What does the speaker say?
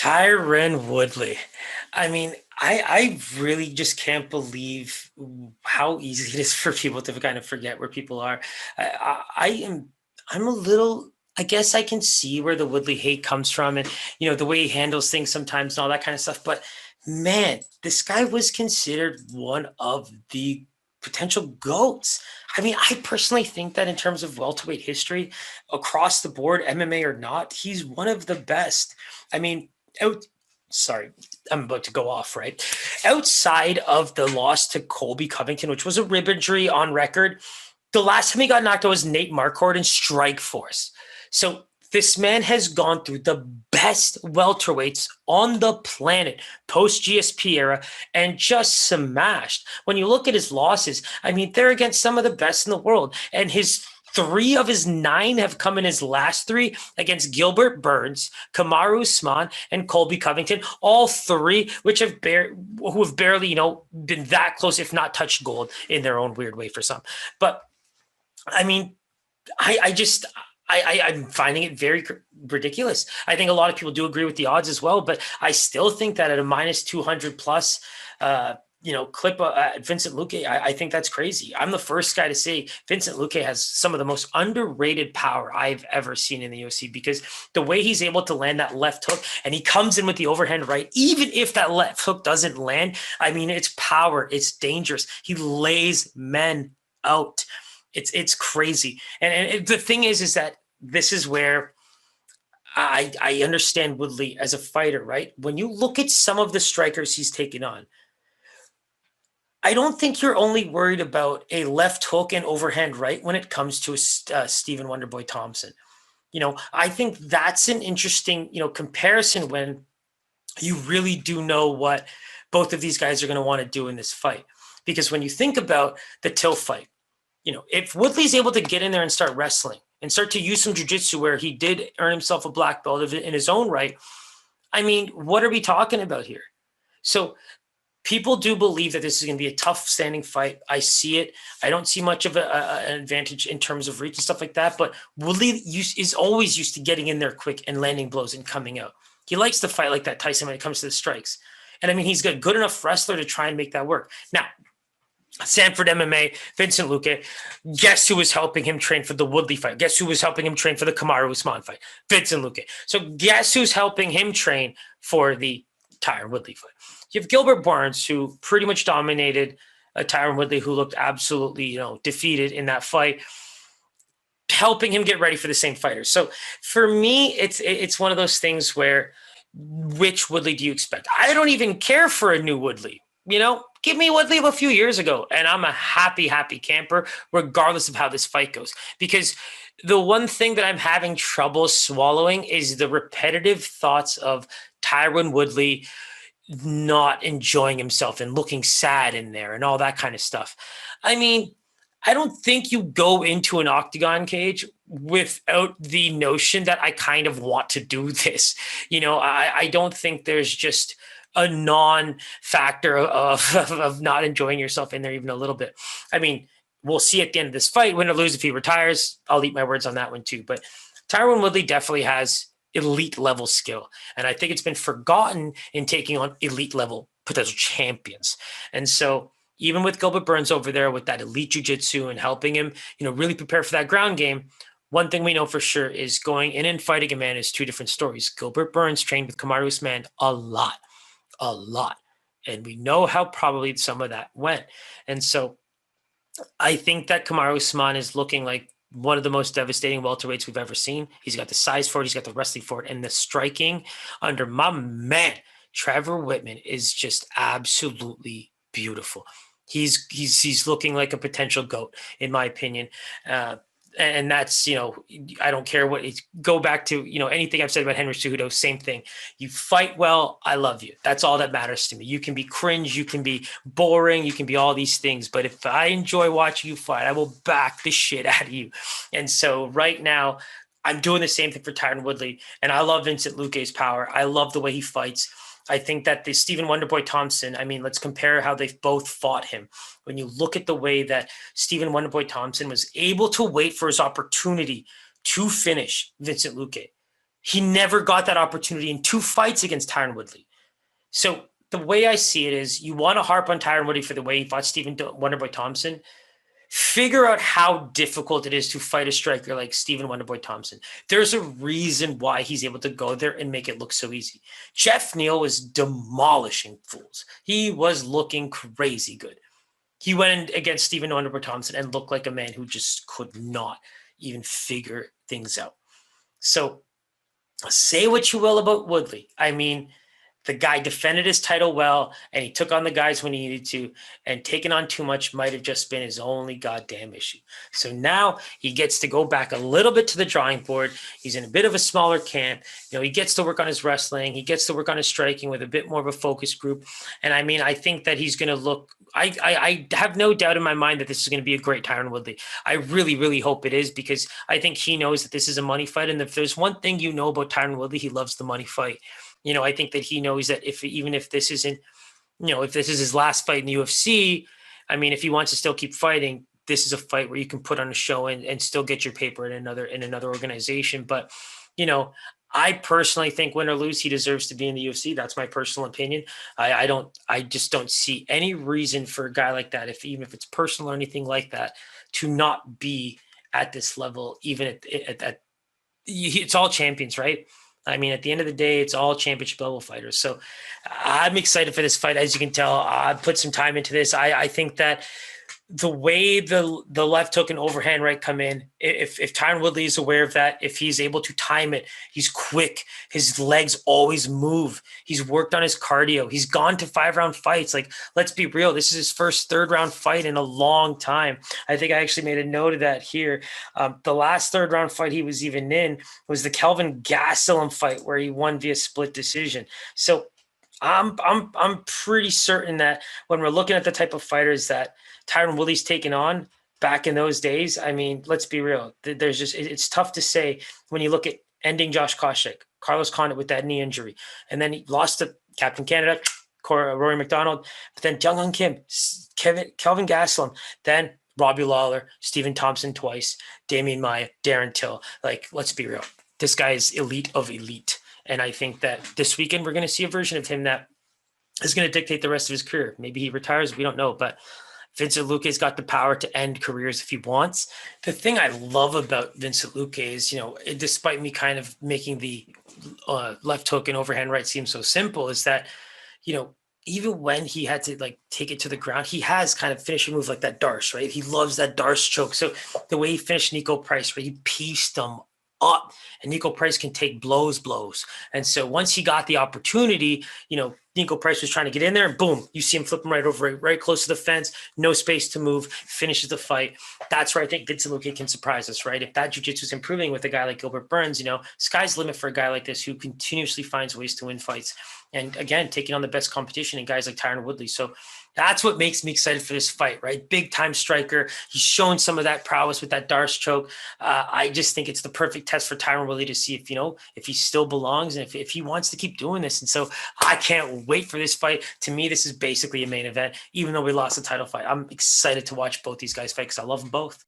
Tyron Woodley. I mean, I really just can't believe how easy it is for people to kind of forget where people are. I'm a little. I guess I can see where the Woodley hate comes from, and the way he handles things sometimes and all that kind of stuff. But man, this guy was considered one of the potential goats. I mean, I personally think that in terms of welterweight history, across the board, MMA or not, he's one of the best. I mean, out sorry, I'm about to go off, right? Outside of the loss to Colby Covington, which was a rib injury on record, the last time he got knocked out was Nate Marquardt in Strike Force. So this man has gone through the best welterweights on the planet post GSP era and just smashed. When you look at his losses, I mean, they're against some of the best in the world. And his 3 of his 9 have come in his last 3 against Gilbert Burns, Kamaru Usman, and Colby Covington. All 3, which who have barely, been that close, if not touched gold in their own weird way for some. But I mean, I'm finding it very ridiculous. I think a lot of people do agree with the odds as well, but I still think that at a minus 200 plus, clip Vincent Luque, I think that's crazy. I'm the first guy to say Vincent Luque has some of the most underrated power I've ever seen in the UFC, because the way he's able to land that left hook, and he comes in with the overhand right, even if that left hook doesn't land, I mean, it's power, it's dangerous. He lays men out. It's crazy. And the thing is that this is where I understand Woodley as a fighter, right? When you look at some of the strikers he's taken on, I don't think you're only worried about a left hook and overhand right when it comes to Stephen Wonderboy Thompson. I think that's an interesting, comparison when you really do know what both of these guys are going to want to do in this fight. Because when you think about the Till fight, if Woodley's able to get in there and start wrestling and start to use some jiu-jitsu where he did earn himself a black belt in his own right, I mean, what are we talking about here? So people do believe that this is going to be a tough standing fight. I see it. I don't see much of an advantage in terms of reach and stuff like that, but Woodley is always used to getting in there quick and landing blows and coming out. He likes to fight like that, Tyson, when it comes to the strikes. And I mean, he's a good enough wrestler to try and make that work. Now, Sanford MMA, Vincent Luque. Guess who was helping him train for the Woodley fight? Guess who was helping him train for the Kamaru Usman fight? Vincent Luque. So guess who's helping him train for the Tyron Woodley fight? You have Gilbert Burns, who pretty much dominated Tyron Woodley, who looked absolutely, defeated in that fight, helping him get ready for the same fighters. So for me, it's one of those things where, which Woodley do you expect? I don't even care for a new Woodley. Give me Woodley of a few years ago, and I'm a happy camper, regardless of how this fight goes. Because the one thing that I'm having trouble swallowing is the repetitive thoughts of Tyron Woodley not enjoying himself and looking sad in there and all that kind of stuff. I mean, I don't think you go into an octagon cage without the notion that I kind of want to do this. I don't think there's just a non-factor of not enjoying yourself in there even a little bit. I mean, we'll see at the end of this fight, win or lose. If he retires, I'll eat my words on that one too. But Tyron Woodley definitely has elite level skill. And I think it's been forgotten in taking on elite level potential champions. And so even with Gilbert Burns over there with that elite jiu-jitsu and helping him, really prepare for that ground game, one thing we know for sure is going in and fighting a man is 2 different stories. Gilbert Burns trained with Kamaru Usman a lot. And we know how probably some of that went. And so I think that Kamaru Usman is looking like one of the most devastating welterweights we've ever seen. He's got the size for it. He's got the wrestling for it. And the striking under my man, Trevor Whitman, is just absolutely beautiful. He's looking like a potential GOAT, in my opinion. And that's, I don't care what it's go back to, anything I've said about Henry Cejudo, same thing. You fight well. I love you. That's all that matters to me. You can be cringe. You can be boring. You can be all these things. But if I enjoy watching you fight, I will back the shit out of you. And so right now I'm doing the same thing for Tyron Woodley. And I love Vincent Luque's power. I love the way he fights. I think that the Stephen Wonderboy Thompson, I mean, let's compare how they've both fought him. When you look at the way that Stephen Wonderboy Thompson was able to wait for his opportunity to finish Vincent Luque, He never got that opportunity in 2 fights against Tyron Woodley. So the way I see it is, you want to harp on Tyron Woodley for the way he fought Stephen Wonderboy Thompson. Figure out how difficult it is to fight a striker like Stephen Wonderboy Thompson. There's a reason why he's able to go there and make it look so easy. Jeff Neal was demolishing fools. He was looking crazy good. He went in against Stephen Wonderboy Thompson and looked like a man who just could not even figure things out. So say what you will about Woodley. I mean, the guy defended his title well, and he took on the guys when he needed to, and taking on too much might have just been his only goddamn issue. So now he gets to go back a little bit to the drawing board. He's in a bit of a smaller camp. You know, he gets to work on his wrestling. He gets to work on his striking with a bit more of a focus group. And I mean, I think that he's going to look, I have no doubt in my mind that this is going to be a great Tyron Woodley. I really, really hope it is, because I think he knows that this is a money fight. And if there's one thing you know about Tyron Woodley, he loves the money fight. You know, I think that he knows that even if this isn't, you know, if this is his last fight in the UFC, I mean, if he wants to still keep fighting, this is a fight where you can put on a show and still get your paper in another organization. But, you know, I personally think, win or lose, he deserves to be in the UFC. That's my personal opinion. I just don't see any reason for a guy like that, even if it's personal or anything like that, to not be at this level, even at it's all champions, right? I mean, at the end of the day, it's all championship level fighters. So I'm excited for this fight. As you can tell, I put some time into this. I think that the way the left hook and overhand right come in, if Tyron Woodley is aware of that, if he's able to time it, he's quick. His legs always move. He's worked on his cardio. He's gone to 5-round fights. Like, let's be real. This is his first 3rd-round fight in a long time. I think I actually made a note of that here. The last 3rd-round fight he was even in was the Kelvin Gastelum fight, where he won via split decision. So I'm pretty certain that when we're looking at the type of fighters that Tyron Woodley's taken on back in those days, I mean, let's be real. There's just, it's tough to say when you look at ending Josh Koscheck, Carlos Condit with that knee injury, and then he lost to Captain Canada, Rory McDonald, but then Jung Hyun Kim, Kelvin Gastelum, then Robbie Lawler, Stephen Thompson twice, Damian Maia, Darren Till. Like, let's be real. This guy is elite of elite. And I think that this weekend we're going to see a version of him that is going to dictate the rest of his career. Maybe he retires. We don't know. But Vincent Luque's got the power to end careers if he wants. The thing I love about Vincent Luque is, you know, despite me kind of making the left hook and overhand right seem so simple, is that, you know, even when he had to like take it to the ground, he has kind of finishing move like that Darce, right? He loves that Darce choke. So the way he finished Nico Price, where he pieced him up, and Nico Price can take blows. And so once he got the opportunity, you know, Nico Price was trying to get in there, and boom, you see him flip him right over, right close to the fence, no space to move, finishes the fight. That's where I think Vincent Luque can surprise us, right? If that jiu-jitsu is improving with a guy like Gilbert Burns, you know, sky's the limit for a guy like this who continuously finds ways to win fights. And again, taking on the best competition in guys like Tyron Woodley. So that's what makes me excited for this fight, right? Big time striker. He's shown some of that prowess with that Darce choke. I just think it's the perfect test for Tyron Woodley to see if, you know, if he still belongs and if he wants to keep doing this. And so I can't wait for this fight. To me, this is basically a main event, even though we lost the title fight. I'm excited to watch both these guys fight because I love them both.